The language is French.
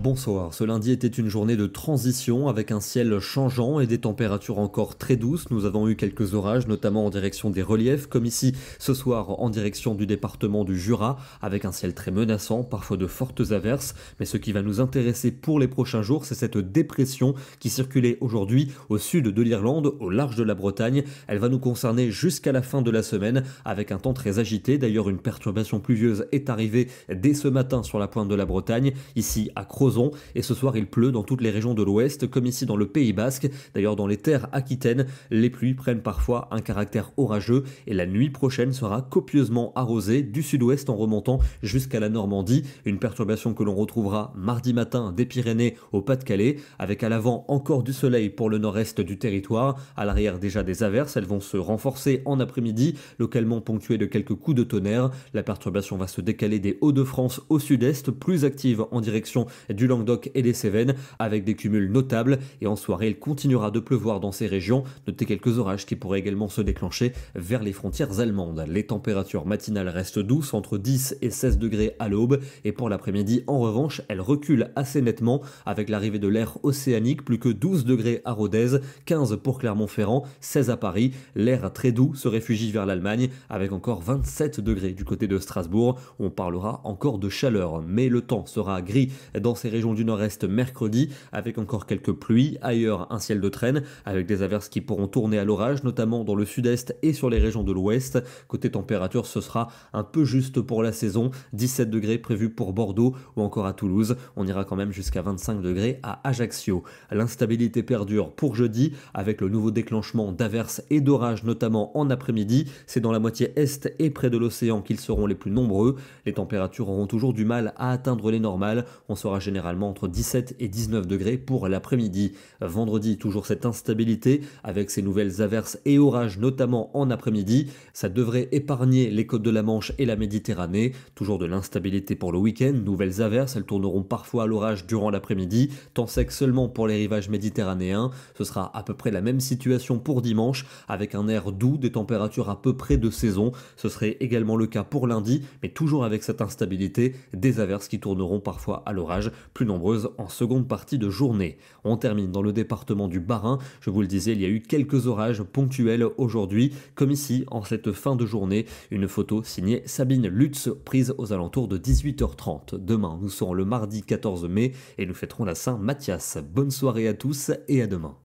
Bonsoir, ce lundi était une journée de transition avec un ciel changeant et des températures encore très douces. Nous avons eu quelques orages, notamment en direction des reliefs, comme ici ce soir en direction du département du Jura, avec un ciel très menaçant, parfois de fortes averses. Mais ce qui va nous intéresser pour les prochains jours, c'est cette dépression qui circulait aujourd'hui au sud de l'Irlande, au large de la Bretagne. Elle va nous concerner jusqu'à la fin de la semaine, avec un temps très agité. D'ailleurs, une perturbation pluvieuse est arrivée dès ce matin sur la pointe de la Bretagne, ici à Crozon, et ce soir il pleut dans toutes les régions de l'ouest comme ici dans le Pays Basque. D'ailleurs dans les terres aquitaines, les pluies prennent parfois un caractère orageux et la nuit prochaine sera copieusement arrosée du sud-ouest en remontant jusqu'à la Normandie, une perturbation que l'on retrouvera mardi matin des Pyrénées au Pas-de-Calais, avec à l'avant encore du soleil pour le nord-est du territoire, à l'arrière déjà des averses. Elles vont se renforcer en après-midi, localement ponctuées de quelques coups de tonnerre. La perturbation va se décaler des Hauts-de-France au sud-est, plus active en direction du Languedoc et des Cévennes, avec des cumuls notables, et en soirée il continuera de pleuvoir dans ces régions. Notez quelques orages qui pourraient également se déclencher vers les frontières allemandes. Les températures matinales restent douces, entre 10 et 16 degrés à l'aube, et pour l'après-midi en revanche elles reculent assez nettement avec l'arrivée de l'air océanique. Plus que 12 degrés à Rodez, 15 pour Clermont-Ferrand, 16 à Paris. L'air très doux se réfugie vers l'Allemagne avec encore 27 degrés du côté de Strasbourg, où on parlera encore de chaleur. Mais le temps sera gris dans ces régions du nord-est mercredi, avec encore quelques pluies. Ailleurs, un ciel de traîne, avec des averses qui pourront tourner à l'orage, notamment dans le sud-est et sur les régions de l'ouest. Côté température, ce sera un peu juste pour la saison, 17 degrés prévus pour Bordeaux ou encore à Toulouse. On ira quand même jusqu'à 25 degrés à Ajaccio. L'instabilité perdure pour jeudi, avec le nouveau déclenchement d'averses et d'orages, notamment en après-midi. C'est dans la moitié est et près de l'océan qu'ils seront les plus nombreux. Les températures auront toujours du mal à atteindre les normales. On sera généralement entre 17 et 19 degrés pour l'après-midi. Vendredi, toujours cette instabilité avec ces nouvelles averses et orages, notamment en après-midi. Ça devrait épargner les côtes de la Manche et la Méditerranée. Toujours de l'instabilité pour le week-end. Nouvelles averses, elles tourneront parfois à l'orage durant l'après-midi. Temps sec seulement pour les rivages méditerranéens. Ce sera à peu près la même situation pour dimanche, avec un air doux, des températures à peu près de saison. Ce serait également le cas pour lundi, mais toujours avec cette instabilité, des averses qui tourneront parfois à l'orage, plus nombreuses en seconde partie de journée. On termine dans le département du Bas-Rhin. Je vous le disais, il y a eu quelques orages ponctuels aujourd'hui, comme ici en cette fin de journée. Une photo signée Sabine Lutz, prise aux alentours de 18h30. Demain, nous serons le mardi 14 mai et nous fêterons la Saint-Mathias. Bonne soirée à tous et à demain.